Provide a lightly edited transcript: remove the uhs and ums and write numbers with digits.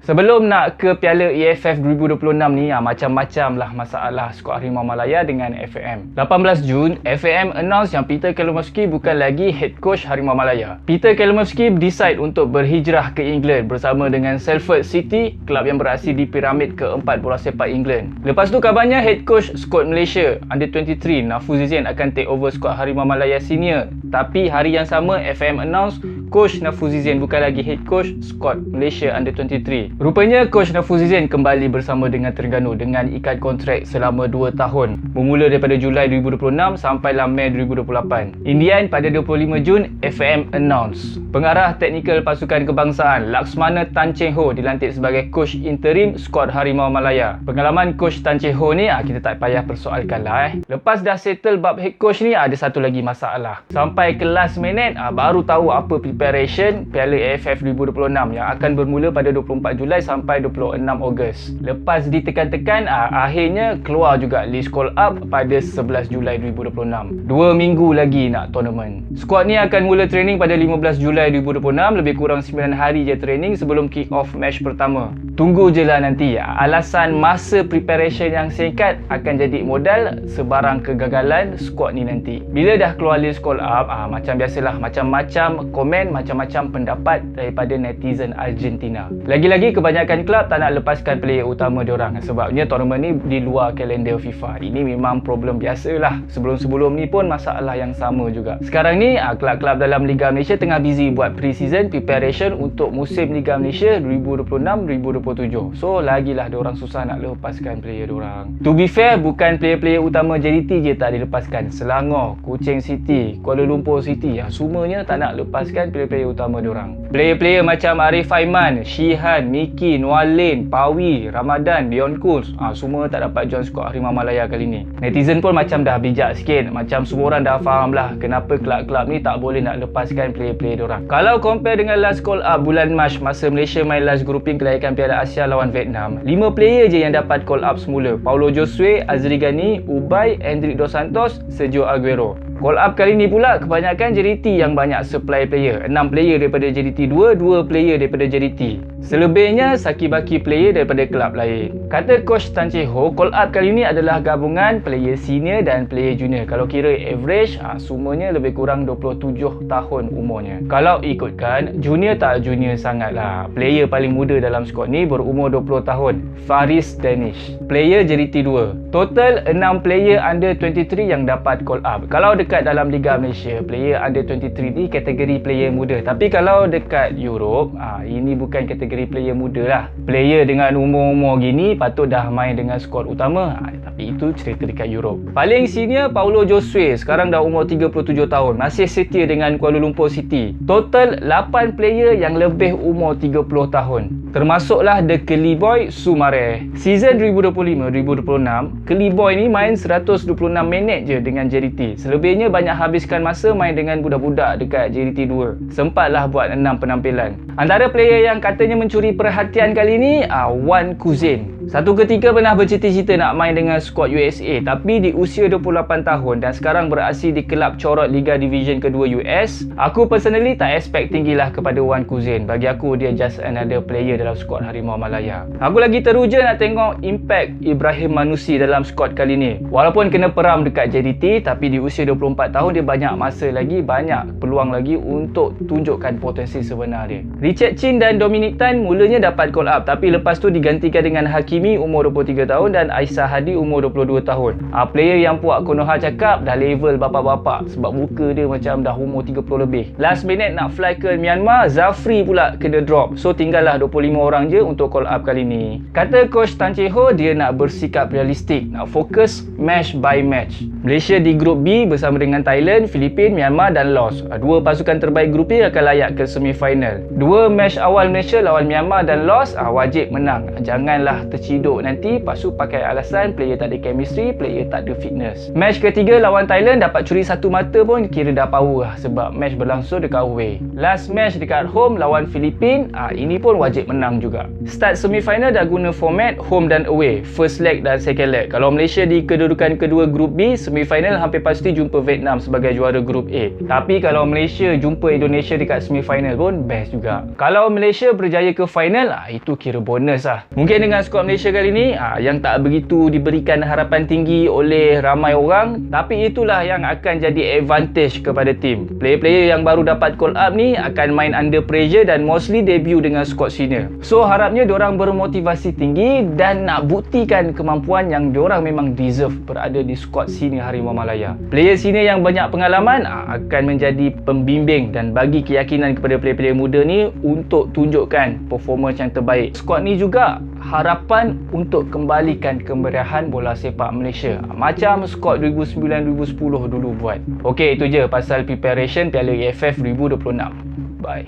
Sebelum nak ke Piala AFF 2026 ni, macam-macam lah masalah skuad Harimau Malaya dengan FAM. 18 Jun, FAM announce yang Peter Kalumovsky bukan lagi head coach Harimau Malaya. Peter Kalumovsky decide untuk berhijrah ke England bersama dengan Salford City, kelab yang berasal di piramid keempat bola sepak England. Lepas tu kabarnya head coach skuad Malaysia Under 23 Nafuzizin akan take over skuad Harimau Malaya senior. Tapi hari yang sama FAM announce coach Nafuzizin bukan lagi head coach skuad Malaysia Under 23. Rupanya coach Nafuzizin kembali bersama dengan Terengganu dengan ikat kontrak selama 2 tahun bermula daripada Julai 2026 sampailah Mei 2028. In the end, pada 25 Jun, FAM announce pengarah teknikal pasukan kebangsaan Laksmana Tan Cheng Ho dilantik sebagai coach interim skuad Harimau Malaya. Pengalaman coach Tan Cheng Ho ni kita tak payah persoalkan lah. Lepas dah settle bab head coach ni, ada satu lagi masalah. Sampai ke last minute baru tahu apa preparation Piala AFF 2026 yang akan bermula pada 24 Julai sampai 26 Ogos. Lepas ditekan-tekan, akhirnya keluar juga list call up pada 11 Julai 2026. 2 minggu lagi nak tournament. Skuad ni akan mula training pada 15 Julai 2026, lebih kurang 9 hari je training sebelum kick off match pertama. Tunggu je lah nanti. Alasan masa preparation yang singkat akan jadi modal sebarang kegagalan skuad ni nanti. Bila dah keluar list call up, macam biasalah, macam-macam komen, macam-macam pendapat daripada netizen Argentina. Lagi-lagi kebanyakan kelab tak nak lepaskan player utama diorang sebabnya tournament ni di luar kalender FIFA. Ini memang problem biasalah. Sebelum-sebelum ni pun masalah yang sama juga. Sekarang ni kelab-kelab dalam Liga Malaysia tengah busy buat pre-season preparation untuk musim Liga Malaysia 2026-2027. So lagilah diorang susah nak lepaskan player diorang. To be fair, bukan player-player utama JDT je tak dilepaskan. Selangor, Kuching City, Kuala Lumpur City, semuanya tak nak lepaskan player-player utama diorang. Player-player macam Arif Aiman, Shihan, Miki, Nualin, Pawi, Ramadan, Beyond Cools, semua tak dapat join skuad Harimau Malaya kali ni. Netizen pun macam dah bijak sikit. Macam semua orang dah faham lah kenapa kelab-kelab ni tak boleh nak lepaskan player-player diorang. Kalau compare dengan last call up bulan Mac masa Malaysia main last grouping kelayakan Piala Asia lawan Vietnam, 5 player je yang dapat call up semula. Paulo Josue, Azri Ghani, Ubay, Hendrik Dos Santos, Sergio Aguero. Call up kali ni pula kebanyakan JDT yang banyak supply player. 6 player daripada JDT 2, 2 player daripada JDT. Selebihnya saki-baki player daripada kelab lain. Kata coach Tan Cheng Ho, call up kali ni adalah gabungan player senior dan player junior. Kalau kira average, semuanya lebih kurang 27 tahun umurnya. Kalau ikutkan, junior tak junior sangat lah. Player paling muda dalam skuad ni berumur 20 tahun, Faris Danish. Player JDT 2. Total 6 player under 23 yang dapat call up. Kalau dekat dalam Liga Malaysia, player under 23 ni kategori player muda. Tapi kalau dekat Europe, ini bukan kategori player muda lah. Player dengan umur-umur gini patut dah main dengan skuad utama. Tapi itu cerita dekat Europe. Paling senior Paulo Josue, sekarang dah umur 37 tahun, masih setia dengan Kuala Lumpur City. Total 8 player yang lebih umur 30 tahun. Termasuklah The Kelly Boy Sumare. Season 2025-2026, Kelly Boy ni main 126 minit je dengan JDT. Selebihnya banyak habiskan masa main dengan budak-budak dekat JDT 2. Sempatlah buat 6 penampilan. Antara player yang katanya mencuri perhatian kali ni, Wan Kuzin. Satu ketika pernah bercita-cita nak main dengan skuad USA, tapi di usia 28 tahun dan sekarang beraksi di kelab corot Liga Division kedua US. Aku personally tak expect tinggilah kepada Wan Kuzin. Bagi aku dia just another player dalam skuad Harimau Malaya. Aku lagi teruja nak tengok impact Ibrahim Manusi dalam skuad kali ni. Walaupun kena peram dekat JDT, tapi di usia 24 tahun dia banyak masa lagi, banyak peluang lagi untuk tunjukkan potensi sebenar dia. Richard Chin dan Dominic Tan mulanya dapat call up, tapi lepas tu digantikan dengan Hakimi umur 23 tahun dan Aisyah Hadi umur 22 tahun. Player yang Puak Konoha cakap dah level bapak-bapak sebab muka dia macam dah umur 30 lebih. Last minute nak fly ke Myanmar, Zafri pula kena drop. So tinggallah 25 orang je untuk call up kali ni. Kata coach Tan Cheng Ho, dia nak bersikap realistik, nak fokus match by match. Malaysia di grup B bersama dengan Thailand, Filipin, Myanmar dan Laos. Dua pasukan terbaik grup A akan layak ke semifinal. Dua match awal Malaysia lawan Myanmar dan Laos wajib menang. Janganlah terciduk nanti pasu pakai alasan player tak ada chemistry, player tak ada fitness. Match ketiga lawan Thailand dapat curi satu mata pun kira dah power sebab match berlangsung dekat away. Last match dekat home lawan Filipin, ini pun wajib menang juga. Start semifinal dah guna format home dan away, first leg dan second leg. Kalau Malaysia di kedudukan kedua grup B, semifinal hampir pasti jumpa Vietnam sebagai juara grup A. Tapi kalau Malaysia jumpa Indonesia dekat semifinal pun best juga. Kalau Malaysia berjaya berjaya ke final, itu kira bonus lah. Mungkin dengan skuad Malaysia kali ni yang tak begitu diberikan harapan tinggi oleh ramai orang, tapi itulah yang akan jadi advantage kepada tim. Player-player yang baru dapat call up ni akan main under pressure dan mostly debut dengan skuad senior. So harapnya diorang bermotivasi tinggi dan nak buktikan kemampuan yang diorang memang deserve berada di skuad senior Harimau Malaya. Player senior yang banyak pengalaman akan menjadi pembimbing dan bagi keyakinan kepada player-player muda ni untuk tunjukkan performance yang terbaik. Skuad ni juga harapan untuk kembalikan kemeriahan bola sepak Malaysia, macam skuad 2009-2010 dulu buat. Okey, itu je pasal preparation Piala AFF 2026. Bye.